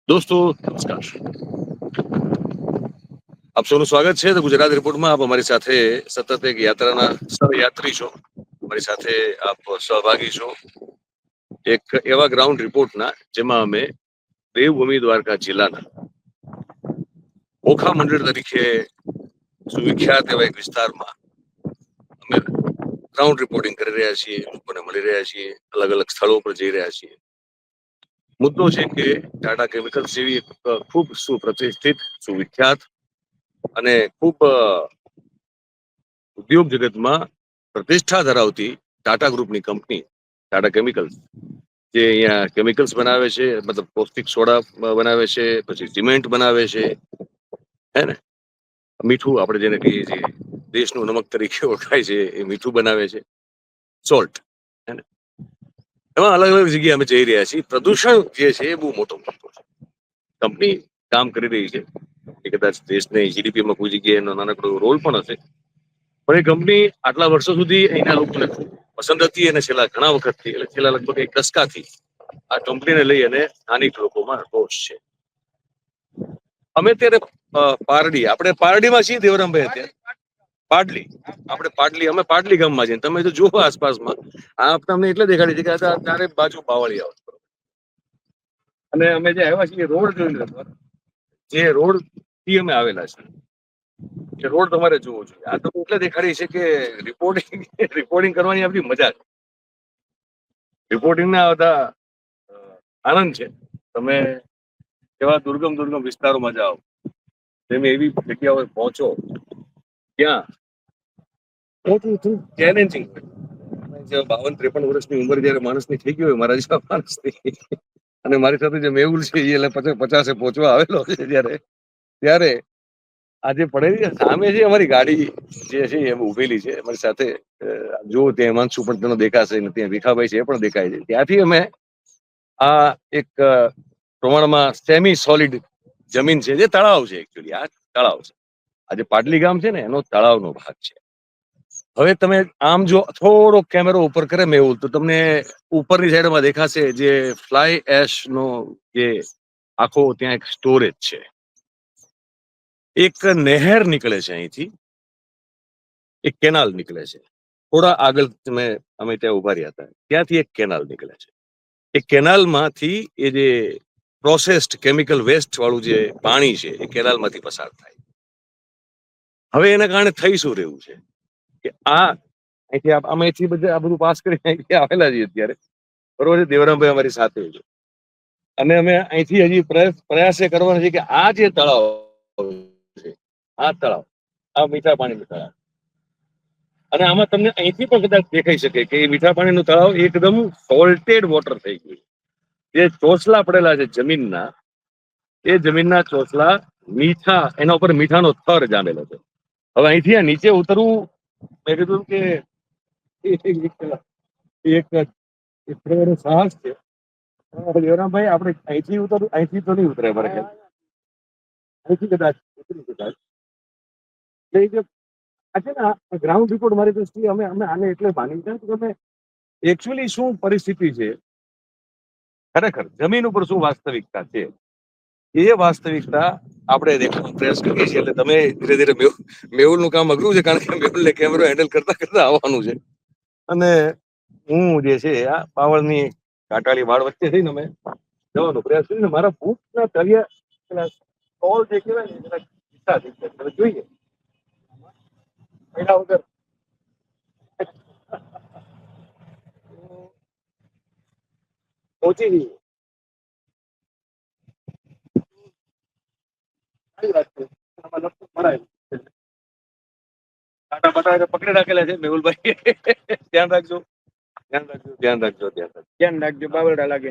દોસ્તો નમસ્કાર. આપ સૌનું સ્વાગત છે તો ગુજરાત રિપોર્ટમાં. આપ અમારી સાથે સતત એક યાત્રાના સહયાત્રી છો. અમારી સાથે આપ સહભાગી છો એક એવા ગ્રાઉન્ડ રિપોર્ટના જેમાં અમે દેવભૂમિ દ્વારકા જિલ્લાના ઓખા મંડળ તરીકે સુવિખ્યાત એવા એક વિસ્તારમાં અમે ગ્રાઉન્ડ રિપોર્ટિંગ કરી રહ્યા છીએ, લોકોને મળી રહ્યા છીએ, અલગ અલગ સ્થળો પર જઈ રહ્યા છીએ. મુદ્દો છે કે ટાટા કેમિકલ્સ જેવી એક ખૂબ સુપ્રતિષ્ઠિત, સુવિખ્યાત અને ખૂબ ઉદ્યોગ જગતમાં પ્રતિષ્ઠા ધરાવતી ટાટા ગ્રુપની કંપની ટાટા કેમિકલ્સ, જે અહીંયા કેમિકલ્સ બનાવે છે, મતલબ પૌષ્ટિક સોડા બનાવે છે, પછી સિમેન્ટ બનાવે છે, હે ને, મીઠું આપણે જેને કહીએ છીએ, દેશનું નમક તરીકે ઓળખાય છે, એ મીઠું બનાવે છે, સોલ્ટ, હે ને. એમાં અલગ અલગ જગ્યાએ અમે જઈ રહ્યા છીએ. પ્રદૂષણ જે છે એ બહુ મોટો મુદ્દો છે. કંપની કામ કરી રહી છે, એ કદાચ દેશની જીડીપીમાં કોઈ જગ્યાએ એનો નાનકડો રોલ પણ હશે, પણ એ કંપની આટલા વર્ષો સુધી અહીંના લોકોને પસંદ હતી અને છેલ્લા ઘણા વખતથી, એટલે છેલ્લા લગભગ એક દશકાથી આ કંપનીને લઈ અને સ્થાનિક લોકોમાં રોષ છે. અમે અત્યારે આપણે પારડીમાં છીએ દેવરામભાઈ. અત્યારે અમે પાટલી ગામમાં છીએ. તમે જો જુઓ આસપાસમાં, આ તમને એટલે દેખાડી છે કે ચારે બાજુ બાવળિયાઓ છે. અને અમે જે આવ્યા છીએ રોડ જોઈ લો, જે રોડ થી અમે આવેલા છે, એ રોડ તમારે જોવો જોઈએ. આ તો એટલે દેખાડી છે કે રિપોર્ટિંગ કરવાની આપણી મજા છે. રિપોર્ટિંગ ના બધા આનંદ છે. તમે એવા દુર્ગમ દુર્ગમ વિસ્તારોમાં જાઓ, તમે એવી જગ્યાઓ પહોંચો ત્યાં પહોંચવું થોડું ચેલેન્જિંગ હોય. 52-53 વર્ષની ઉંમર જયારે માણસની થઈ ગઈ હોય, મારા જેવા માણસની, અને મારી સાથે જે મેહુલ છે એ એટલે 50 પહોંચવા આવેલો છે, ત્યારે આજે પડેલી સામે છે અમારી ગાડી જે છે એ ઉભેલી છે અમારી સાથે. જો ત્યાં હિમાંશુ પણ તેનો દેખાશે, ત્યાં ભીખાભાઈ છે એ પણ દેખાય છે. ત્યાંથી અમે આ એક પ્રમાણમાં સેમી સોલિડ જમીન છે, જે તળાવ છે, એકચ્યુઅલી આ તળાવ છે. આજે પાટલી ગામ છે ને, એનો તળાવનો ભાગ છે. હવે તમે આમ જો થોડો કેમેરો ઉપર કરે મેહુલ, તો તમને ઉપરની સાઈડમાં દેખાશે જે ફ્લાય એશ નો જે આખો ત્યાં એક સ્ટોરેજ છે. એક નહેર નીકળે છે અહીંથી, એક કેનાલ નીકળે છે. થોડા આગળ અમે ત્યાં ઉભા રહ્યા હતા, ત્યાંથી એક કેનાલ નીકળે છે. એ કેનાલમાંથી એ જે પ્રોસેસ્ડ કેમિકલ વેસ્ટ વાળું જે પાણી છે એ કેનાલમાંથી પસાર થાય. હવે એના કારણે થઈ શું રહ્યું છે કે અહીંથી બધે આ બધું પાસ કરીને અહીંથી આવેલા છીએ અત્યારે, બરોબર છે. દેવરામભાઈ અમારી સાથે છે, અને અમે અહીંથી હજી પ્રયાસ એ કરવાનો છે કે આ જે તળાવ છે, આ તળાવ, આ મીઠા પાણીનું તળાવ, અને આમાં તમને અહીંથી પણ કદાચ દેખાઈ શકે કે એ મીઠા પાણીનું તળાવ એકદમ સોલ્ટેડ વોટર થઈ ગયું. જે ચોસલા પડેલા છે જમીનના, એ જમીનના ચોસલા મીઠા, એના ઉપર મીઠાનો થર જામેલો છે. હવે અહીંથી આ નીચે ઉતરવું, મેં કીધું કે એક સાહસ છે. દેવરામભાઈ, આપણે અહીંથી ઉતરવું, અહીંથી તો નહીં ઉતરે મારે ખ્યાલ, અહીંથી કદાચ ઉતરી શકાય. આ છે ને ગ્રાઉન્ડ રિપોર્ટ મારી દ્રષ્ટિએ અમે અમે આને એટલે માની છે કે તમે એકચ્યુઅલી શું પરિસ્થિતિ છે, ખરેખર જમીન ઉપર શું વાસ્તવિકતા છે, એ વાસ્તવિકતા આપણે દેખવાનો પ્રયાસ કરીએ છીએ. એટલે તમે ધીરે ધીરે મેહુલનું કામ અઘરું છે, કારણ કે મેહુલને કેમેરો હેન્ડલ કરતા કરતા આવવાનું છે, અને હું જે છે આ પાવળની કાંટાળી વાડ વચ્ચે થઈને અમે જવાનો પ્રયાસ કરીને મારા બૂટના તળિયા સ્ટોલ જે કહેવાય ને એના કિસ્સા થઈ ગયા. તમે જોઈએ એના વગર પહોંચી જઈએ. સારી વાત છે. આમાં લગભગ મળાય ટાટા બટા પકડી રાખેલા છે મેહુલભાઈ. ધ્યાન રાખજો, ધ્યાન રાખજો, ધ્યાન રાખજો, ધ્યાન રાખજો, બાવરડા લાગે.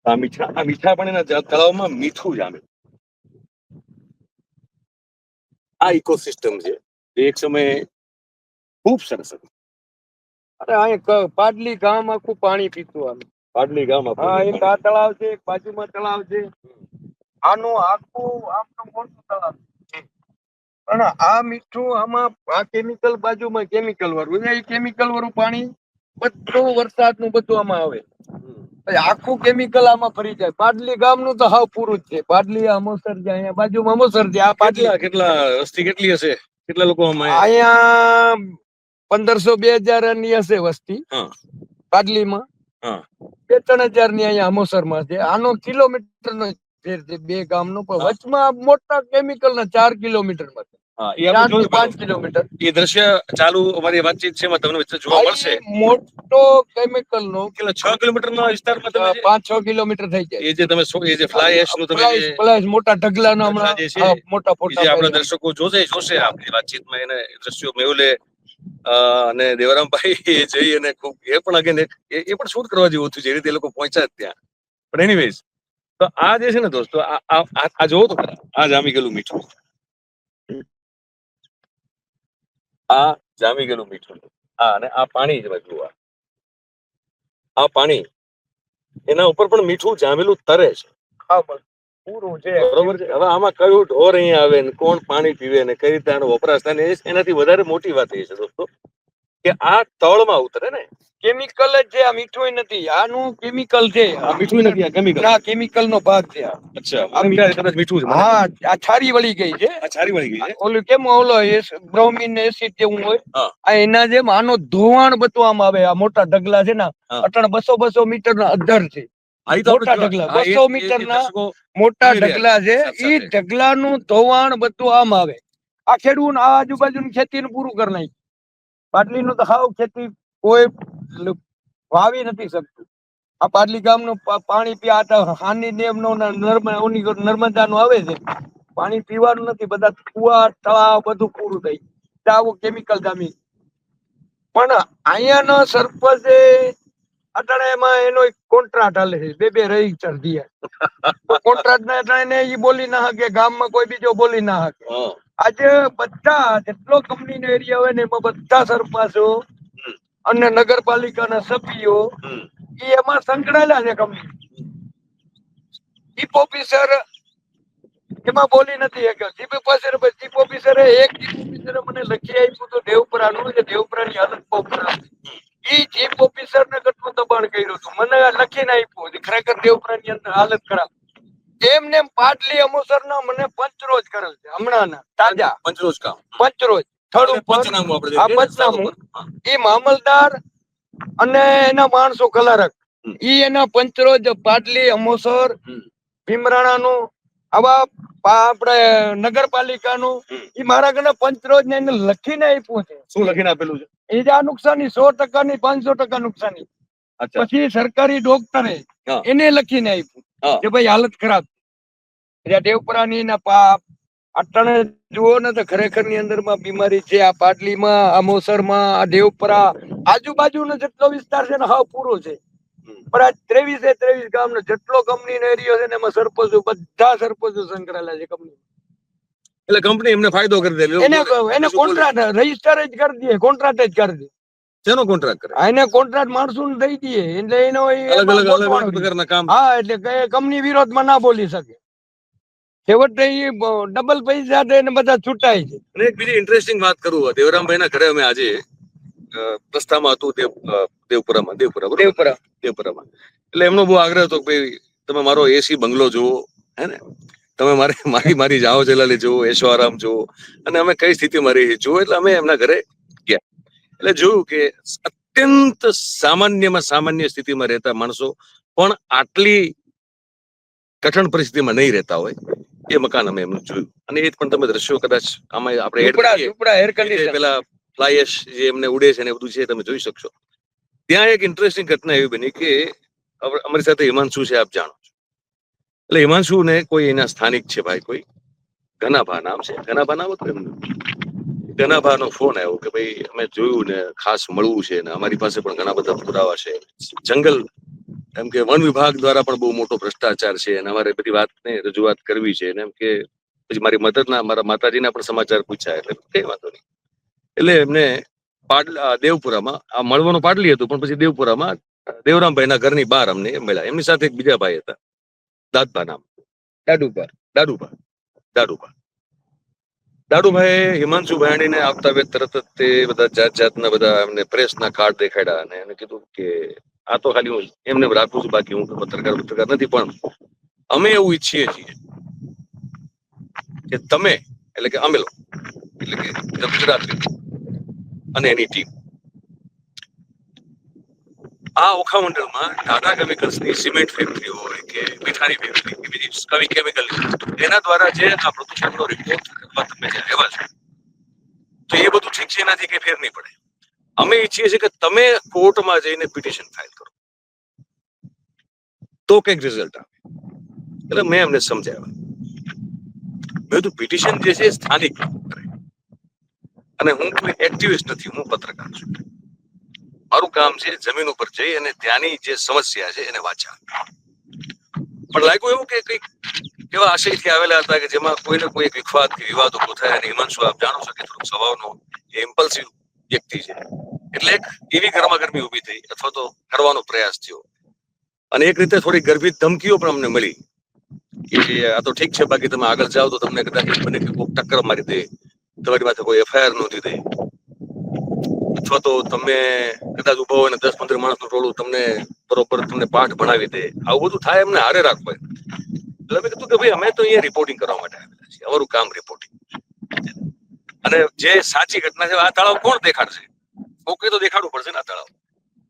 આ મીઠા પાણીના તળાવમાં મીઠું જામે. આ ઇકોસિસ્ટમ છે, એક સમયે ખૂબ સરસ હતું. અરે અહીં પાટલી ગામ આખું પાણી પીતું. આમ પાટલી ગામ એક આ તળાવ છે, એક બાજુમાં તળાવ છે. આનું આખું આમ તો મોટું તળાવ છે. અને આ મીઠું આમાં આ કેમિકલ બાજુમાં કેમિકલ વાળું એ કેમિકલ વાળું પાણી બધું વરસાદનું બધું આમાં આવે. પછી આખું કેમિકલ આમાં ફરી જાય. પાડલી ગામનું તો હાવ પૂરું જ છે. પાડલી અમોસર છે, અહીંયા બાજુમાં અમોસર છે. આ પાડલી કેટલા વસ્તી કેટલી હશે? કેટલા લોકો અહીંયા 1500-2000 ની હશે વસ્તી પાડલીમાં. 2-3000 ની અહીંયા અમોસરમાં છે. આનો કિલોમીટર નો ફેર છે બે ગામનો, પણ વચમાં મોટા કેમિકલ ના 4 કિલોમીટરમાં. 4-5 કિલોમીટર. એ દ્રશ્ય ચાલુ અમારી વાતચીત છે એમાં તમને જોવા મળશે. મોટો કેમિકલ નો 6 કિલોમીટરના વિસ્તારમાં તમે 5-6 કિલોમીટર થઈ જાય. એ જે તમે એ જે ફ્લાય એશ નું તમે ફ્લાય મોટા ઢગલાનો હમણાં મોટા ફોટા આપણા દર્શકો જોશે આપણી વાતચીતમાં એને દ્રશ્યો મેહુલે અને દેવરામભાઈ જઈ અને ખૂબ એ પણ અગેન એ પણ શૂટ કરવા જેવું હતું જે રીતે એ લોકો પહોંચ્યા ત્યાં. પણ એનીવેઝ, તો આ જે છે ને દોસ્તો, આ જોવો તો આ જામી ગયેલું મીઠું, આ જામી ગયેલું મીઠું, અને આ પાણી જ બાજુ, આ પાણી, એના ઉપર પણ મીઠું જામેલું તરે છે. પૂરું છે બરોબર છે. હવે આમાં કયું ઢોર અહીંયા આવે ને કોણ પાણી પીવે ને કઈ રીતે આનો વપરાશ થાય, એનાથી વધારે મોટી વાત એ છે દોસ્તો કે આ તળમાં ઉતરે ને કેમિકલ જ છે. આ મીઠું નથી, આનું કેમિકલ છે. આ મીઠું નથી, આ કેમિકલ. આ કેમિકલ નો ભાગ છે. અચ્છા, કદાચ મીઠું છે. હા, આ છારી વળી ગઈ છે. આ છારી વળી ગઈ છે. ઓલું કેમ ઓલો બ્રોમિન એસિડ જેવું હોય, આ એના જેમ આનો ધોવાણ બધું આમ આવે. આ મોટા ઢગલા છે ને, અટણ 200 મીટર ના અધર છે. મોટા ઢગલા 200 મીટર ના મોટા ઢગલા છે. ઈ ઢગલા નું ધોવાણ બધું આમ આવે. આ ખેડૂત આ આજુબાજુની ખેતી નું પૂરું કરી નાખ્યું. પાટલી નું તો હાવ ખેતી કોઈ વાવી નથી શકતું. આ પાટલી ગામનું પાણી પીવા હાની ડેમ નો નર્મદા નું આવે છે. પાણી પીવાનું નથી, બધા કુવા તળાવ બધું પૂરું થઈ આવું કેમિકલ જામી. પણ અહીંયાનો સરપંચ અટાણે એમાં એનો કોન્ટ્રાક્ટ હાલે છે. બે રજીસ્ટર થયા. કોન્ટ્રાક્ટ ના અટાણે ઈ બોલી ના શકે, ગામમાં કોઈ બીજો બોલી ના શકે. આજે બધા જેટલો કંપની નો એરિયા હોય ને એમાં બધા સરપંચો અને નગરપાલિકાના સભ્યો એમાં સંકળાયેલા છે. કંપની ચીફ ઓફિસર એમાં બોલી નથી શક્યો. ચીફ ઓફિસરે મને લખી આપ્યું તો દેવપરાનું, દેવપરાની હાલત બહુ ખરાબ. ઈ ચીફ ઓફિસર ને કેટલું દબાણ કર્યું હતું, મને લખીને આપ્યું. ખરેખર દેવપરાની અંદર હાલત ખરાબ. એમને પાટલી અમુસર ના મને પંચરોજ કરેલ છે હમણાં ના તાજા. પંચરોજ પંચનામું ઈ મામલદાર અને એના માણસો કલારક ઈ એના પંચરોજ પાટલી અમોસર ભીમરાણા નું આવા આપણે નગરપાલિકાનું ઈ મારા ઘરે પંચરોજ ને એને લખીને આપ્યું છે. શું લખીને આપેલું છે? એ જ આ નુકસાની 100% ની 500% નુકસાની. પછી સરકારી ડોક્ટરે એને લખીને આપ્યું કે ભાઈ હાલત ખરાબ. દેવપરાની ના અટાણે જુઓ ને તો ખરેખર ની અંદર માં બીમારી છે. આ પાટલીમાં, અમોસરમાં, આ દેવપરા આજુબાજુનો જેટલો વિસ્તાર છે ને હાવ પૂરો છે. પણ આ 23 ગામનો જેટલો કંપની નો એરિયો છે ને એમાં સરપંચો બધા સરપંચો સંકળાયેલા છે. કંપની એટલે કંપની એમને ફાયદો કરી દે, એને કોન્ટ્રાક્ટ રજીસ્ટર જ કરી દે, કોન્ટ્રાક્ટ જ કરી દે. શેનો કોન્ટ્રાક્ટ કરે? એને કોન્ટ્રાક્ટ માણસો ને દઈ દે એટલે એનો અલગ પ્રકારના કામ. હા, એટલે કંપની વિરોધમાં ના બોલી શકે. છેવટે ડબલ પૈસા એને બધા છૂટાય છે. અને એક બીજી ઇન્ટરેસ્ટિંગ વાત કરું, દેવરામભાઈ ના ઘરે અમે આજે પ્રસ્થામાં હતું દેવપુરામાં. એટલે એમનો બહુ આગ્રહ હતો કે ભાઈ તમે મારો એસી બંગલો જુઓ, હે ને, તમે મારી જાઓ જલાલી જુઓ, એશોઆરામ જુઓ, અને અમે કઈ સ્થિતિમાં રહીએ જુઓ. એટલે અમે એમના ઘરે ગયા એટલે જોયું કે અત્યંત સામાન્યમાં સામાન્ય સ્થિતિમાં રહેતા માણસો પણ આટલી કઠણ પરિસ્થિતિમાં નહીં રહેતા હોય એ મકાન અમે એમનું જોયું. અને એ પણ તમે દ્રશ્યો કદાચ આમાં આપણે પેલા ફ્લાયશ જે એમને ઉડે છે ને બધું છે તમે જોઈ શકશો. ત્યાં એક ઇન્ટરેસ્ટિંગ ઘટના એવી બની કે અમારી સાથે હિમાંશુ છે, આપ જાણો છો. એટલે હિમાંશુ ને કોઈ એના સ્થાનિક છે ભાઈ, કોઈ ઘનાભા નામ છે, ઘનાભા નામ હતું એમનું. ઘનાભા નો ફોન આવ્યો કે ભાઈ અમે જોયું ને ખાસ મળવું છે ને અમારી પાસે પણ ઘણા બધા પુરાવા છે. જંગલ એમ કે વન વિભાગ દ્વારા પણ બહુ મોટો ભ્રષ્ટાચાર છે અને અમારે બધી વાતને રજૂઆત કરવી છે. એમ કે પછી મારા માતાજીના પણ સમાચાર પૂછ્યા. એટલે કઈ વાંધો નહીં. એટલે એમને દેવપુરામાં આ મળવાનું પાટલી હતું, પણ પછી દેવપુરામાં દેવરામભાઈ ના ઘરની બહાર અમને મળ્યા. એમની સાથે એક બીજા ભાઈ હતા, દાદભા નામ, દાદુભા. દાદુભાઈ હિમાંશુભાઈ ને આવતા વેત તરત જ તે બધા જાત જાતના બધા એમને પ્રેસના કાર્ડ દેખાડ્યા અને એને કીધું કે આ તો ખાલી હું એમને રાખું છું, બાકી હું પત્રકાર નથી, પણ અમે એવું ઈચ્છીએ છીએ કે તમે એટલે કે અમે લોકો એટલે કે ગુજરાત અને એની ટીમ આ ઓખા મંડળમાં ટાટા કેમિકલ્સની સિમેન્ટ ફેક્ટરી હોય કે મીઠાની ફેક્ટરી કે બીજી કવિ કેમિકલ એના દ્વારા જે આ પ્રદૂષણનો રિપોર્ટ કરવા તમે જે લેવા છો તો એ બધું ઠીક છે, એનાથી કઈ ફેર નહીં પડે. અમે ઈચ્છીએ છીએ કે તમે કોર્ટમાં જઈને પિટિશન ફાઇલ કરો તો કંઈક રિઝલ્ટ આવે. એટલે મેં એમને સમજાવ્યા, મેં કીધું પિટિશન જે છે સ્થાનિક કરે અને હું કોઈ એક્ટિવિસ્ટ નથી, હું પત્રકાર છું. મારું કામ છે જમીન ઉપર જઈ અને ત્યાંની જે સમસ્યા છે એને વાંચા. પણ લાગ્યું એવું કે કંઈક એવા આશયથી આવેલા હતા કે જેમાં કોઈને કોઈ વિખવાદ કે વિવાદ ઉભો થાય. અને હિમાંશુ આપ જાણો છો કે થોડુંક સ્વભાવનો ઇમ્પલ્સિવ વ્યક્તિ છે, એટલે એક એવી ગરમાગરમી ઉભી થઈ અથવા તો કરવાનો પ્રયાસ થયો. અને એક રીતે થોડી ગર્ભિત ધમકીઓ પણ અમને મળી કે આ તો ઠીક છે, બાકી તમે આગળ જાઓ તો તમને કદાચ બને કે કોઈ ટક્કર મારી દે, તમારી પાસે કોઈ એફઆઈઆર નોંધી દે, અથવા તો તમે કદાચ ઉભા હોય ને 10-15 માણસનું ટોળું તમને બરોબર તમને પાઠ ભણાવી દે. આવું બધું થાય એમને હારે રાખવાય. એટલે મેં કીધું કે ભાઈ અમે તો અહીંયા રિપોર્ટિંગ કરવા માટે આવેલા છીએ, અમારું કામ રિપોર્ટિંગ. અને જે સાચી ઘટના છે, આ તળાવ કોણ દેખાડશે? કોકે તો દેખાડવું પડશે ને આ તળાવ.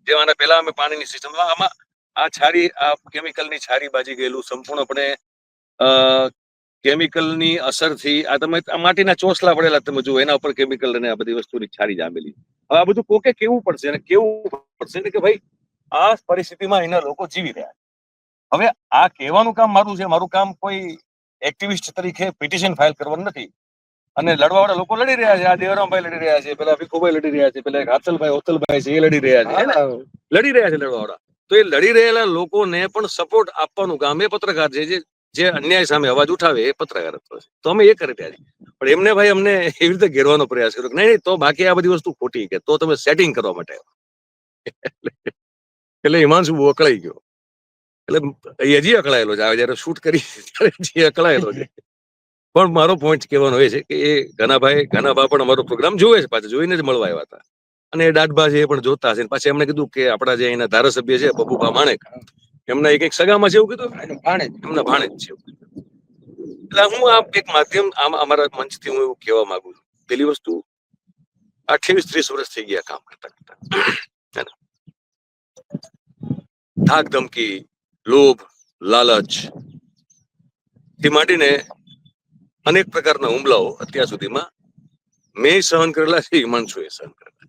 જે આના પહેલા અમે પાણીની સિસ્ટમ આમાં આ છારી આ કેમિકલની છારી બાજી ગયેલું સંપૂર્ણપણે કેમિકલની અસરથી આ તમે આ માટીના ચોસલા પડેલા તમે જુઓ એના ઉપર કેમિકલ અને આ બધી વસ્તુની છારી જામેલી. હવે આ બધું કોકે કેવું પડશે અને કેવું પડશે ને કે ભાઈ આ પરિસ્થિતિમાં એના લોકો જીવી રહ્યા. હવે આ કહેવાનું કામ મારું છે, મારું કામ કોઈ એક્ટિવિસ્ટ તરીકે પિટિશન ફાઇલ કરવાનું નથી. અને લડવાવાળા લોકો લડી રહ્યા છે, આ દેવરામભાઈ લડી રહ્યા છે, પેલા ભીખુભાઈ લડી રહ્યા છે, પેલા હાસલભાઈ હોતલભાઈ છે એ લડી રહ્યા છે, લડી રહ્યા છે લડવાવાળા. તો એ લડી રહેલા લોકોને પણ સપોર્ટ આપવાનું કામ એ પત્રકાર છે, જે અન્યાય સામે અવાજ ઉઠાવે એ પત્રકારત્વ છે. તો અમે એ કરી રહ્યા છીએ. પણ એમને ભાઈ અમને એવી રીતે ઘેરવાનો પ્રયાસ કર્યો નહીં તો બાકી આ બધી વસ્તુ ખોટી કે તો તમે સેટિંગ કરવા માટે. એટલે હિમાંશુ બહુ અકળાઈ ગયો. એટલે હજી અકળાયેલો છે, જયારે શૂટ કરી ત્યારે અકળાયેલો છે. પણ મારો પોઈન્ટ કહેવાનો એ છે કે એ ઘનાભા પણ અમારો પ્રોગ્રામ જોવે છે, પાછા જોઈને જ મળવા આવ્યા હતા. અને એ દાદભા છે એ પણ જોતા હશે. પાછી એમને કીધું કે આપણા જે અહીંના ધારાસભ્ય છે બબુભા માણેક, એમના એક સગામાં છે એવું કીધું, એમના ભાણેજ છે. એટલે હું આ એક માધ્યમ આમ અમારા મંચથી હું એવું કહેવા માંગુ છું. પેલી વસ્તુ 28-30 વર્ષ થઈ ગયા કામ કરતા કરતા. ધાક ધમકી, લોભ, લાલચ થી માંડીને અનેક પ્રકારના હુમલાઓ અત્યાર સુધીમાં મેં સહન કરેલા છે, હિમાંશુએ સહન કરેલા.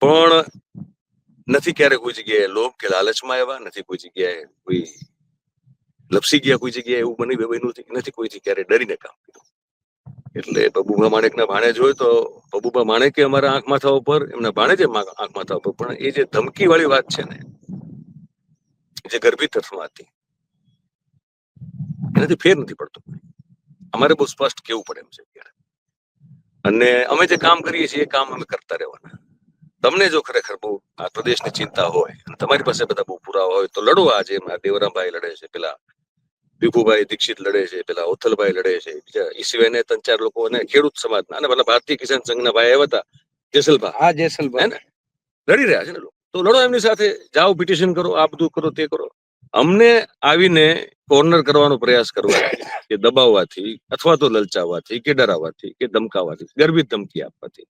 પણ નથી ક્યારે કોઈ જગ્યાએ લોભ કે લાલચમાં આવ્યા, નથી કોઈ જગ્યાએ કોઈ લપસી ગયા, કોઈ જગ્યાએ એવું બન્યું નથી, કોઈ ક્યારે ડરીને કામ કર્યું. એટલે બબુભા માણેકના ભાણેજ હોય તો બબુભા માણેકે અમારા આંખ માથા ઉપર, એમના ભાણેજે આંખ માથા ઉપર. પણ એ જે ધમકી વાળી વાત છે ને, જે ગર્ભિત અર્થમાં હતી, એનાથી ફેર નથી પડતો. અમારે બહુ સ્પષ્ટ કેવું પડે એમ છે અત્યારે. અને અમે જે કામ કરીએ છીએ એ કામ અમે કરતા રહેવાના. તમને જો ખરેખર બહુ આ પ્રદેશની ચિંતા હોય અને તમારી પાસે બધા બહુ પુરાવા હોય તો લડો. આજે દેવરામભાઈ લડે છે, પેલા ભીખુભાઈ દીક્ષિત લડે છે, પેલા ઓથલભાઈ લડે છે, બીજા એ સિવાયને 3-4 લોકો અને ખેડૂત સમાજના અને પેલા ભારતીય કિસાન સંઘના ભાઈ આવ્યા હતા જેસલભાઈ, ને લડી રહ્યા છે ને લોકો. તો લડો એમની સાથે, જાઓ પિટિશન કરો, આ બધું કરો, તે કરો. અમને આવીને કોર્નર કરવાનો પ્રયાસ કરવાથી કે દબાવવાથી અથવા તો લલચાવવાથી કે ડરાવવાથી કે ધમકાવવાથી, ગર્ભિત ધમકી આપવાથી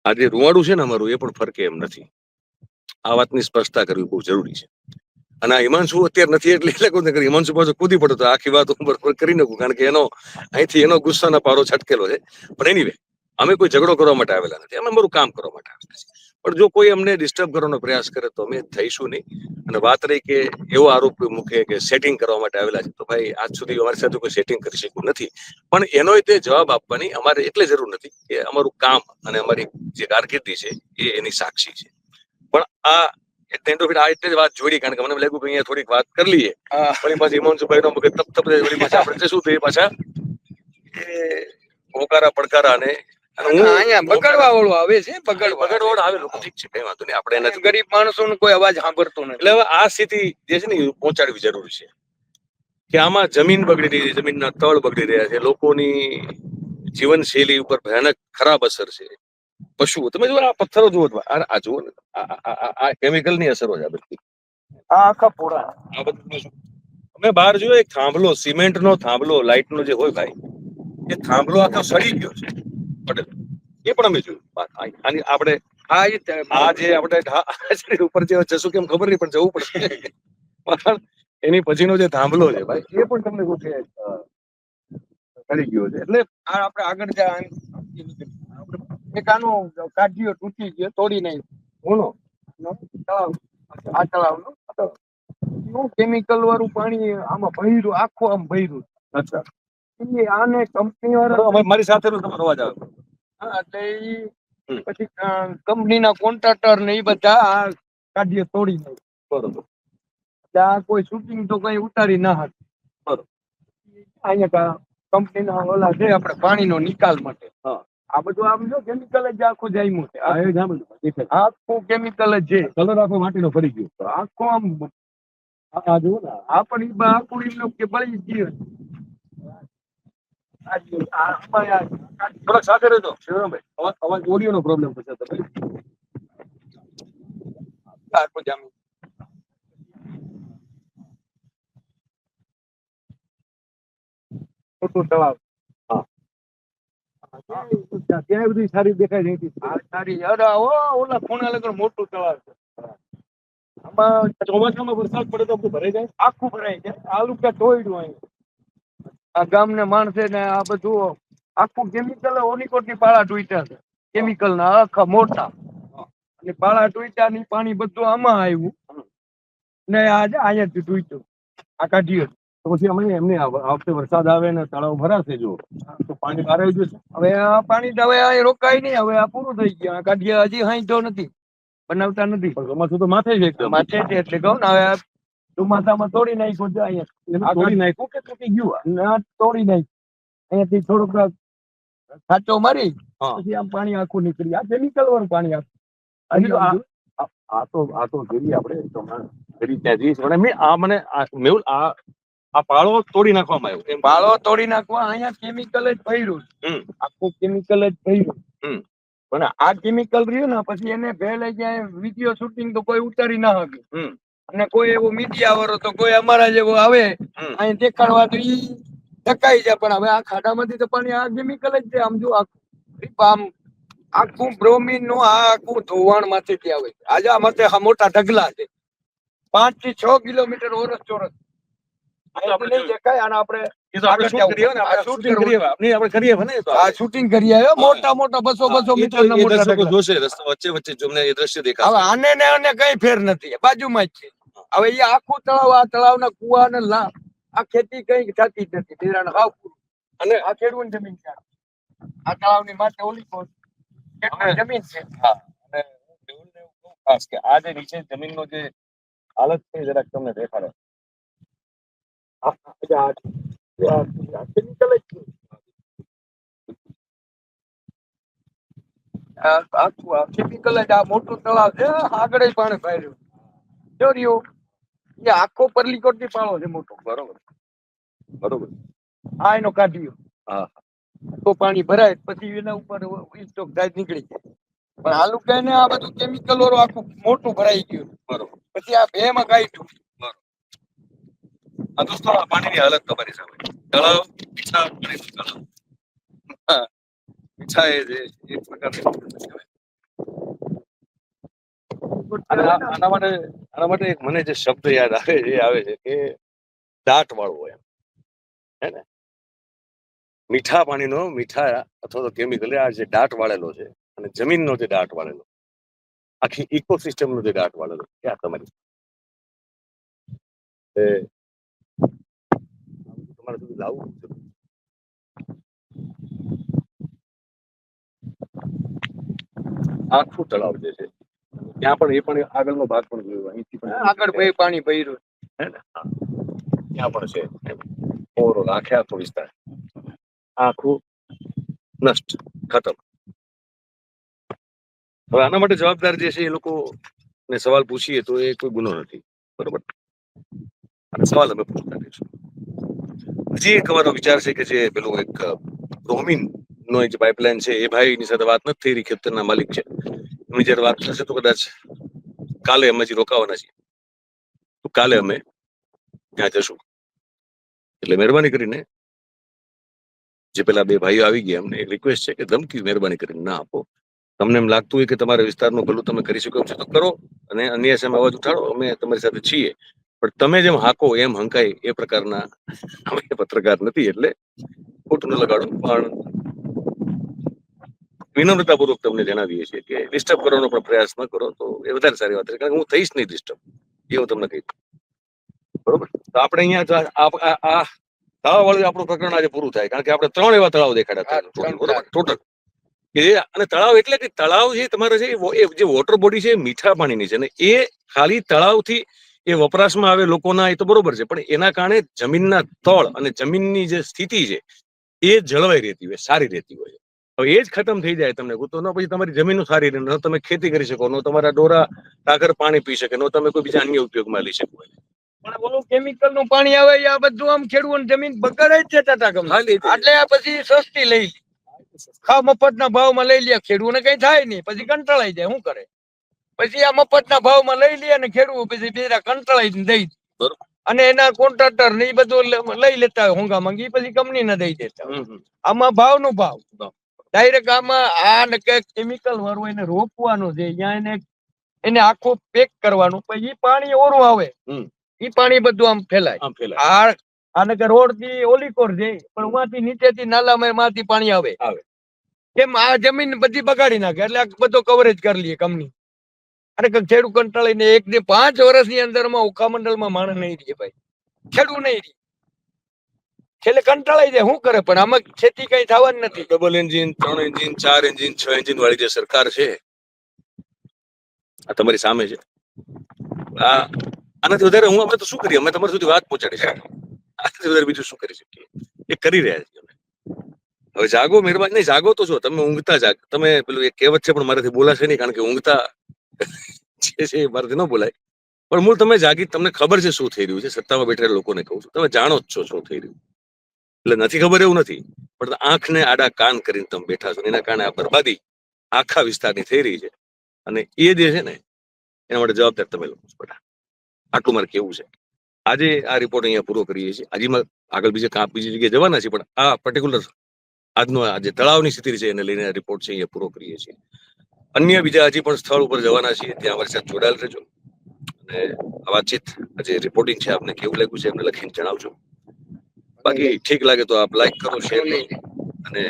આ જે રૂવાડું છે ને અમારું એ પણ ફરકે એમ નથી. આ વાતની સ્પષ્ટતા કરવી બહુ જરૂરી છે. અને આ હિમાંશુ અત્યારે નથી એટલે હિમાંશુ પાછો કૂદી પડતો તો આખી વાત હું બરોબર કરી નાખું, કારણ કે એનો અહીંથી એનો ગુસ્સાનો પારો છટકેલો છે. પણ એનીવે અમે કોઈ ઝઘડો કરવા માટે આવેલા નથી, અમે અમારું કામ કરવા માટે આવેલા છીએ. પણ જો કોઈ અમને ડિસ્ટર્બ કરવાનો પ્રયાસ કરે તો અમે થઈશું નહીં. અને વાત રહી કે એવો આરોપ મૂકે કે સેટિંગ કરવા માટે આવેલા છે, તો ભાઈ આજ સુધી અમારી સાથે કોઈ સેટિંગ કરી શક્યું નથી. પણ એનો તે જવાબ આપવાની અમારે એટલે જરૂર નથી કે અમારું કામ અને અમારી જે કારકિર્દી છે એ એની સાક્ષી છે. પણ આ એટલે જ વાત જોડી, કારણ કે મને લાગ્યું કે અહીંયા થોડીક વાત કરી લઈએ. વળી પાછી હિમાંશુભાઈ નો મગજ તપ વળી પાછા આપણે શું થઈએ પાછા એ હોકારા પડકારા ને બગાડવા વાળો આવે છે, બગાડવા આવે લોકો. ઠીક છે, કઈ વાંધો નહીં. આપણે એના ગરીબ માણસોનો કોઈ અવાજ સાંભળતો નથી. એટલે હવે આ સ્થિતિ જે છે ને પહોંચાડવી જરૂરી છે કે આમાં જમીન બગડી રહી છે, જમીનના તળ બગડી રહ્યા છે, લોકોની જીવનશૈલી ઉપર ભયાનક ખરાબ અસર છે. પશુઓ તમે જુઓ આ પથ્થરો જુઓ આ જુઓ ને આ કેમિકલ ની અસરો છે આ બધી. આ આખા પૂરા આ બધું શું અમે બહાર જોયો એક થાંભલો સિમેન્ટ નો થાંભલો લાઈટ નો જે હોય ભાઈ એ થાંભલો આખો સડી ગયો છે પટેલ એ પણ અમે જોયું આની આપણે આ જે આપણે ઉપર જે જશું કેમ ખબર નહીં પણ જવું પડશે એની પછીનો જે થાંભલો છે ભાઈ એ પણ તમને શું છે સડી ગયો છે એટલે આ આપણે આગળ એક આનો કાઢ્યો તૂટી ગયો તોડી નાખ્યો કોનો તળાવ આ તળાવનો કેમિકલ વાળું પાણી આમાં ભર્યું આખું આમ ભર્યું. અચ્છા આને કંપની વાળા મારી સાથે તમારો અવાજ આવે એટલે ઈ પછી કંપનીના કોન્ટ્રાક્ટર ને એ બધા આ કાઢીએ તોડી નાખ્યું. બરોબર એટલે આ કોઈ શૂટિંગ તો કઈ ઉતારી ના હતી. બરોબર અહીંયા કંપનીના ઓલા છે આપણે પાણીનો નિકાલ માટે આ બધું આમ જો કેમિકલ જ આખું જામ્યું છે આખું કેમિકલ જ છે કલર આખો માટીનો ફરી ગયો આખું આમ આ જુઓ ને આપણી આખું એમ કે બળી ગયું. થોડાક સાથે રહેજો શિવરામભાઈ અવાજ ઓડિયો નો પ્રોબ્લેમ થશે તમે આખું જામ્યું. મોટું તળાવ ત્યાં બધી સારી દેખાય છે સારી અરે ઓલા ખૂણા લગન મોટું તળાવ છે. આમાં ચોમાસામાં વરસાદ પડે તો ભરાઈ જાય આખું ભરાય છે. આલુ કે ટોયડું અહીં આ ગામને માણસે ને આ બધું આખું કેમિકલ ઓનિકોટની પાળા તૂટ્યા છે કેમિકલ ના આખા મોટા અને પાળા તૂટ્યા ની પાણી બધું આમાં આવ્યું ને આજે અહીંયાથી તૂટ્યું આ કાઢ્યું. તો પછી અમે એમને આ વખતે વરસાદ આવે ને તળાવ ભરાશે જો તો પાણી બહાર આવી જશે. હવે આ પાણી હવે આ રોકાય નહીં. હવે આ પૂરું થઈ ગયું. આ કાઢ્યા હજી હાંચો નથી બનાવતા નથી પણ ચોમાસું તો માથે છે એકદમ માથે છે એટલે કહું ને હવે ચોમાસામાં તોડી નાખ્યું છે અહીંયા તોડી નાખ્યું કે તૂટી ગયું ના તોડી નાખ્યું અહીંયાથી થોડુંક ખાચો મારી પછી આમ પાણી આખું નીકળી આ કેમિકલ વાળું પાણી આખું આ તો જોઈએ આપણે ત્યાં જઈશ મને મેહુલ આ પાળો તોડી નાખવામાં આવ્યો પાળો તોડી નાખવા અહીંયા કેમિકલ જ ભર્યું આખું કેમિકલ જ ભર્યું પણ આ કેમિકલ રહ્યું ને પછી એને પહેલે ક્યાંય વિડીયો શૂટિંગ તો કોઈ ઉતારી ના શકે અને કોઈ એવો મીડિયા વાળો તો કોઈ અમારા જેવો આવે અહીં દેખાડવા તો ઈ ટકાઈ જાય. પણ હવે આ ખાડામાંથી તો પાણી આ કેમિકલ જ છે. આમ જો આમ આખું બ્રોમિન નું આ આખું ધોવાણ માંથી આવે છે. આજે આ માથે મોટા ઢગલા છે 5 થી 6 કિલોમીટર ઓરસ ચોરસ શૂટિંગ કરીએ મોટા મોટા 200 મીટર વચ્ચે એ દ્રશ્ય દેખાય. આને ને આને કઈ ફેર નથી બાજુમાં જ છે. હવે એ આખું તળાવ આ તળાવના કુવા ને આ ખેતી કઈ થતી જ નથી ધીરાણ હાવ પૂરું. અને આ ખેડૂત જમીન છે આ તળાવની માથે ઓલી જમીન છે. ખાસ કે આ જે નીચે જમીનનો જે હાલત છે જરાક તમને દેખાડે કેમિકલ જ આ મોટું તળાવ છે આગળ પાણી ભર્યું ચોર્યું એ આખો પરલીકોટ ની પાળો છે મોટો. બરોબર બરોબર આ એનો કાઢ્યો તો પાણી ભરાય પછી એના ઉપર સ્ટોક થાય નીકળી જાય. પણ આ લોકો ને આ બધું કેમિકલ વાળું આખું મોટું ભરાઈ ગયું. બરોબર પછી આ બે માં કાઢ્યું. આ દોસ્તો આ પાણીની હાલત તમારી સામે તળાવ મીઠા એ છે એક પ્રકારની આના માટે એક મને જે શબ્દ યાદ આવે છે કે દાટ વાળવો એમ હે ને મીઠા પાણીનો મીઠા અથવા તો કેમિકલ આ જે દાટ વાળેલો છે અને જમીનનો જે દાટ વાળેલો આખી ઇકોસિસ્ટમનો જે દાટ વાળેલો ક્યાં તમારી તમારે સુધી લાવવું આખું તળાવ જે છે ત્યાં પણ એ પણ આગળનો ભાગ પણ જોયો અહીંથી પણ આગળ પાણી ભર્યું હે ને ત્યાં પણ છે ઓવરઓલ આખો વિસ્તાર આખું નષ્ટ ખતમ. હવે આના માટે જવાબદાર જે છે એ લોકો ને સવાલ પૂછીએ તો એ કોઈ ગુનો નથી બરોબર અને સવાલ અમે પૂછતા રહીશું. હજી એક અમારો વિચાર છે કે જે પેલું એક બ્રોમિન નો ઇંચ પાઇપલાઇન છે એ ભાઈની સાથે વાત નથી થઈ રહી, ખેતરના માલિક છે, એમની જયારે વાત થશે તો કદાચ કાલે અમે હજી રોકાવાના છીએ, તો કાલે અમે ત્યાં જશું. એટલે મહેરબાની કરીને જે પેલા બે ભાઈઓ આવી ગયા એમને એક રિક્વેસ્ટ છે કે ધમકી મહેરબાની કરીને ના આપો. તમને એમ લાગતું હોય કે તમારા વિસ્તારમાં ભલું તમે કરી શકો છો તો કરો, અને અન્ય સામે અવાજ ઉઠાડો, અમે તમારી સાથે છીએ. પણ તમે જેમ હાકો એમ હંકાય એ પ્રકારના અમે પત્રકાર નથી, એટલે ખોટું ન લગાડો. પણ વિનમ્રતાપૂર્વક તમને જણાવીએ છીએ કે ડિસ્ટર્બ કરવાનો પણ પ્રયાસ ન કરો તો એ વધારે સારી વાત છે, કારણ કે હું થઈશ નહીં ડિસ્ટર્બ, એ હું તમને કહી દઉં. બરોબર, તો આપણે અહીંયા આ તળાવ વાળું આપણું પ્રકરણ આજે પૂરું થાય, કારણ કે આપણે 3 એવા તળાવ દેખાડ્યા બરોબર ટોટલ. અને તળાવ એટલે કે તળાવ જે તમારે છે એ જે વોટર બોડી છે એ મીઠા પાણીની છે, ને એ ખાલી તળાવથી એ વપરાશમાં આવે લોકોના, એ તો બરોબર છે, પણ એના કારણે જમીનના તળ અને જમીનની જે સ્થિતિ છે એ જળવાઈ રહેતી હોય, સારી રહેતી હોય. હવે એ જ ખતમ થઈ જાય તમને તો પછી તમારી જમીનો સારી રહે, ન તમે ખેતી કરી શકો, ન તમારા ડોરા ઢાકર પાણી પી શકે, ન તમે કોઈ બીજા અન્ય ઉપયોગમાં લઈ શકો. પણ ઓલું કેમિકલ નું પાણી આવે આ બધું આમ ખેડૂત જમીન બગાડે જ છે એટલે આ પછી સસ્તી લઈ ખા મફતના ભાવમાં લઈ લે, ખેડૂતને કઈ થાય નહીં, પછી કંટાળાઈ જાય. શું કરે પછી આ મફતના ભાવમાં લઈ લે અને ખેડૂત પછી બીજા કંટાળાઈ દઈ, અને એના કોન્ટ્રાક્ટર ને એ બધું લઈ લેતા હોય હોંગા માંગી, પછી કંપની ને દઈ દેતા. આમાં ભાવ નો ભાવ ડાયરેક્ટ આમાં આ કેમિકલ વાળું એને રોકવાનું છે, એને આખું પેક કરવાનું, પછી ઈ પાણી ઓરું આવે, ઈ પાણી બધું આમ ફેલાય. આ નકર રોડ થી ઓલીકોર છે, પણ ઉમાંથી નીચેથી નાલામાં માંથી પાણી આવે. કેમ આ જમીન બધી બગાડી નાખે, એટલે આ બધો કવરેજ કરી લે કંપની. અને ખેડૂત કંટાળીને 5 વર્ષની અંદરમાં ઓખા મંડળમાં માણસ નહીં રહે ભાઈ, ખેડૂત નહીં રહે, છેલ્લે કંટાળાઈ જાય. શું કરે પણ આમાં ખેતી કઈ થવાની નથી. Double engine, 3 engine, 4 engine, 6 engine વાળી જે સરકાર છે આ તમારી સામે છે, આનાથી વધારે અમે તો શું કરીએ, અમે તમારી સુધી વાત પહોંચાડી શકીએ, આનાથી વધારે બીજું શું કરી શકીએ, એ કરી રહ્યા છીએ. હવે જાગો, મહેરબાની નહીં, જાગો તો છો તમે, ઊંઘતા જાગ. તમે પેલું એક કહેવત છે પણ મારાથી બોલાશે નહીં, કારણ કે ઊંઘતા જે છે મારાથી ન બોલાય. પણ મૂળ તમે જાગી, તમને ખબર છે શું થઈ રહ્યું છે, સત્તામાં બેઠેલા લોકોને કહું છું, તમે જાણો જ છો શું થઈ રહ્યું. એટલે નથી ખબર એવું નથી, પણ આંખને આડા કાન કરીને તમે બેઠા છો, એના કારણે આ બરબાદી આખા વિસ્તારની થઈ રહી છે, અને એ જે છે ને એના માટે જવાબદાર તમે લોકો છો બેટા. આટલું મારે કેવું છે. આજે આ રિપોર્ટ અહીંયા પૂરો કરીએ છીએ. આજે આગળ બીજી જગ્યાએ જવાના છે, પણ આ પર્ટિક્યુલર આજનો આ જે તળાવની સ્થિતિ છે એને લઈને રિપોર્ટ છે અહીંયા પૂરો કરીએ છીએ. અન્ય બીજા હજી પણ સ્થળ ઉપર જવાના છીએ, ત્યાં અમારી સાથે જોડાયેલ રહેજો, અને આ વાતચીત જે રિપોર્ટિંગ છે આપને કેવું લાગ્યું છે એમને લખીને જણાવજો. બાકી ઠીક લાગે તો આપ લાઈક કરો, શેર કરો અને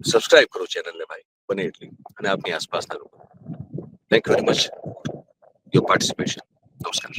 સબસ્ક્રાઇબ કરો ચેનલને ભાઈ, બને એટલી, અને આપની આસપાસના લોકો. Thank you very much your participation. નમસ્કાર.